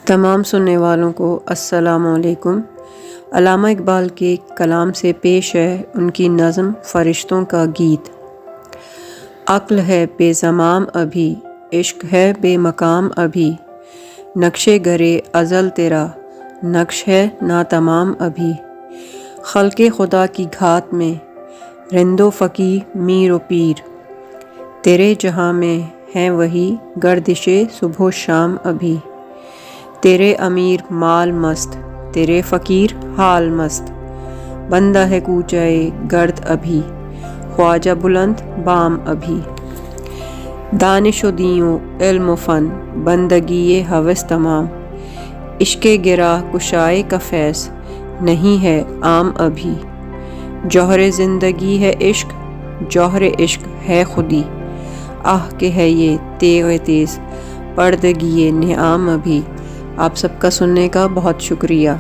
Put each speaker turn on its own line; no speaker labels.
تمام سننے والوں کو السلام علیکم۔ علامہ اقبال کے کلام سے پیش ہے ان کی نظم فرشتوں کا گیت۔ عقل ہے بے زمام ابھی، عشق ہے بے مقام ابھی، نقش گرے ازل تیرا نقش ہے ناتمام ابھی۔ خلق خدا کی گھات میں رند و فقیہ میر و پیر، تیرے جہاں میں ہیں وہی گردش صبح و شام ابھی۔ تیرے امیر مال مست، تیرے فقیر حال مست، بندہ ہے کوچہ گرد ابھی، خواجہ بلند بام ابھی۔ دانش و دین و علم و فن، بندگی ہوس تمام، عشق گرہ کشائے کا فیض نہیں ہے عام ابھی۔ جوہر زندگی ہے عشق، جوہر عشق ہے خودی، آہ کہ ہے یہ تیغ تیز پردگی نعام ابھی۔ آپ سب کا سننے کا بہت شکریہ۔